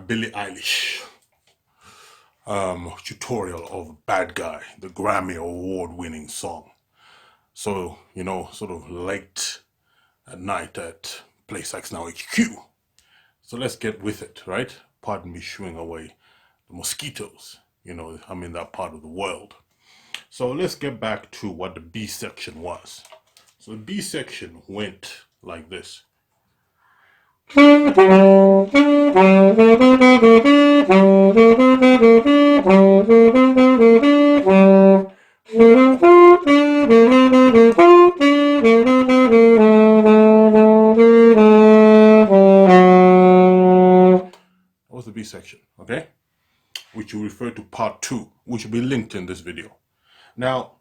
Billie Eilish tutorial of Bad Guy, the Grammy award-winning song. So, you know, sort of late at night at PlaySaxNow HQ. So let's get with it, right? Pardon me shooing away the mosquitoes. You know, I'm in that part of the world. So let's get back to what the B section was. So the B section went like this. That was the B section, okay? Which you refer to part 2, which will be linked in this video. Now,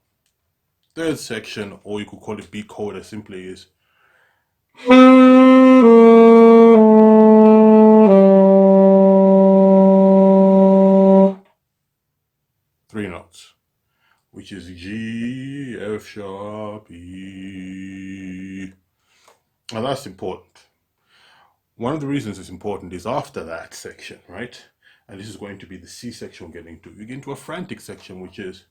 third section, or you could call it B chord, as simply is 3 notes, which is G, F sharp, E. Now that's important. One of the reasons it's important is after that section, right? And this is going to be the C section we're getting to. You get into a frantic section, which is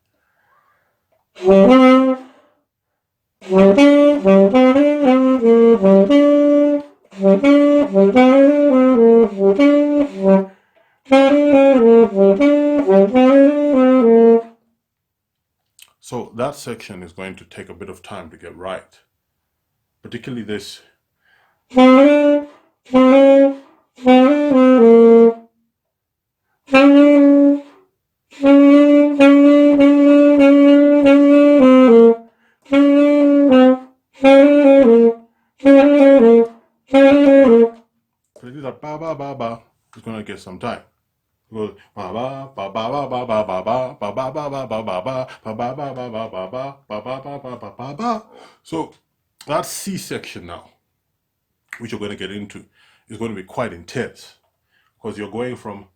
so that section is going to take a bit of time to get right, particularly this. So these are ba ba ba ba. It's gonna get some time. So that C section now, which you're going to get into, is going to be quite intense because you're going from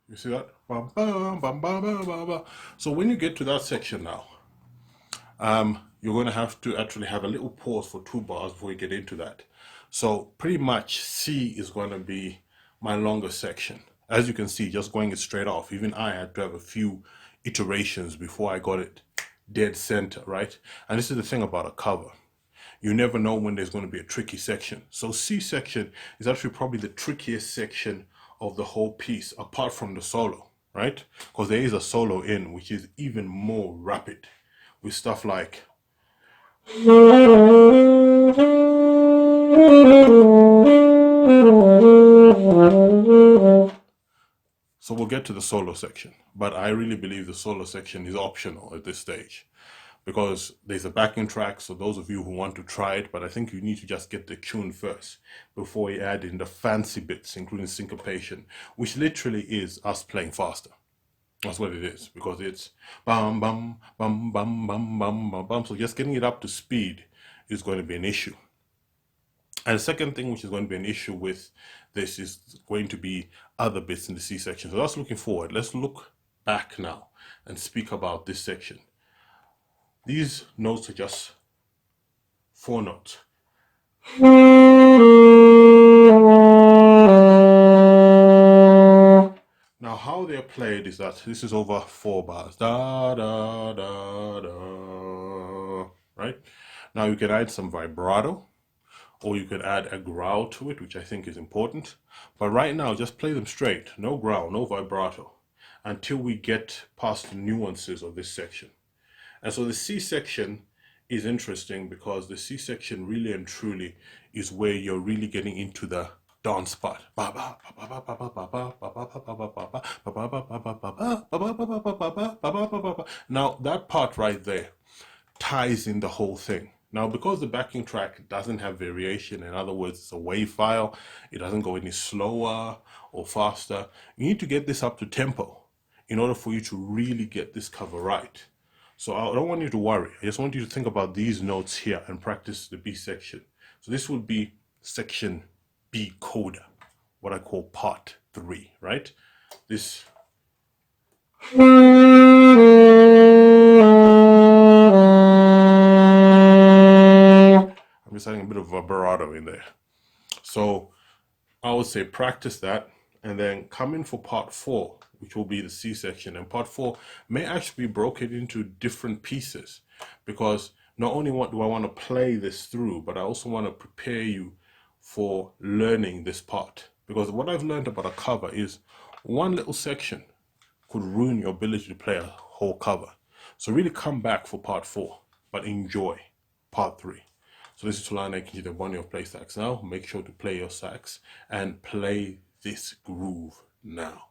you see that? So when you get to that section now, you're going to have to actually have a little pause for 2 bars before you get into that. So pretty much C is going to be my longer section. As you can see, just going it straight off, even I had to have a few iterations before I got it dead center, right? And this is the thing about a cover. You never know when there's going to be a tricky section. So C section is actually probably the trickiest section of the whole piece, apart from the solo, right? Because there is a solo in, which is even more rapid with stuff like so we'll get to the solo section, but I really believe the solo section is optional at this stage because there's a backing track. So those of you who want to try it, but I think you need to just get the tune first before you add in the fancy bits, including syncopation, which literally is us playing faster. That's what it is, because it's bum bum bum bum bum bum bum bum. So just getting it up to speed is going to be an issue. And the second thing which is going to be an issue with this is going to be other bits in the C section. So that's looking forward. Let's look back now and speak about this section. These notes are just 4 notes. Now how they're played is that this is over 4 bars. Da da da da. Right? Now you can add some vibrato, or you can add a growl to it, which I think is important. But right now, just play them straight. No growl, no vibrato, until we get past the nuances of this section. And so the C section is interesting because the C section really and truly is where you're really getting into the dance part. Now that part right there ties in the whole thing. Now, because the backing track doesn't have variation, in other words, it's a WAV file, it doesn't go any slower or faster, you need to get this up to tempo in order for you to really get this cover right. So I don't want you to worry. I just want you to think about these notes here and practice the B section. So this would be section B coda, what I call part 3, right? This. I'm just adding a bit of vibrato in there. So I would say practice that and then come in for part 4, which will be the C section. And part 4 may actually be broken into different pieces, because not only do I want to play this through, but I also want to prepare you for learning this part. Because what I've learned about a cover is one little section could ruin your ability to play a whole cover. So really come back for part 4, but enjoy part 3. So this is Tulane akinjide-Obonyo of PlaySaxNow. Make sure to play your sax and play this groove now.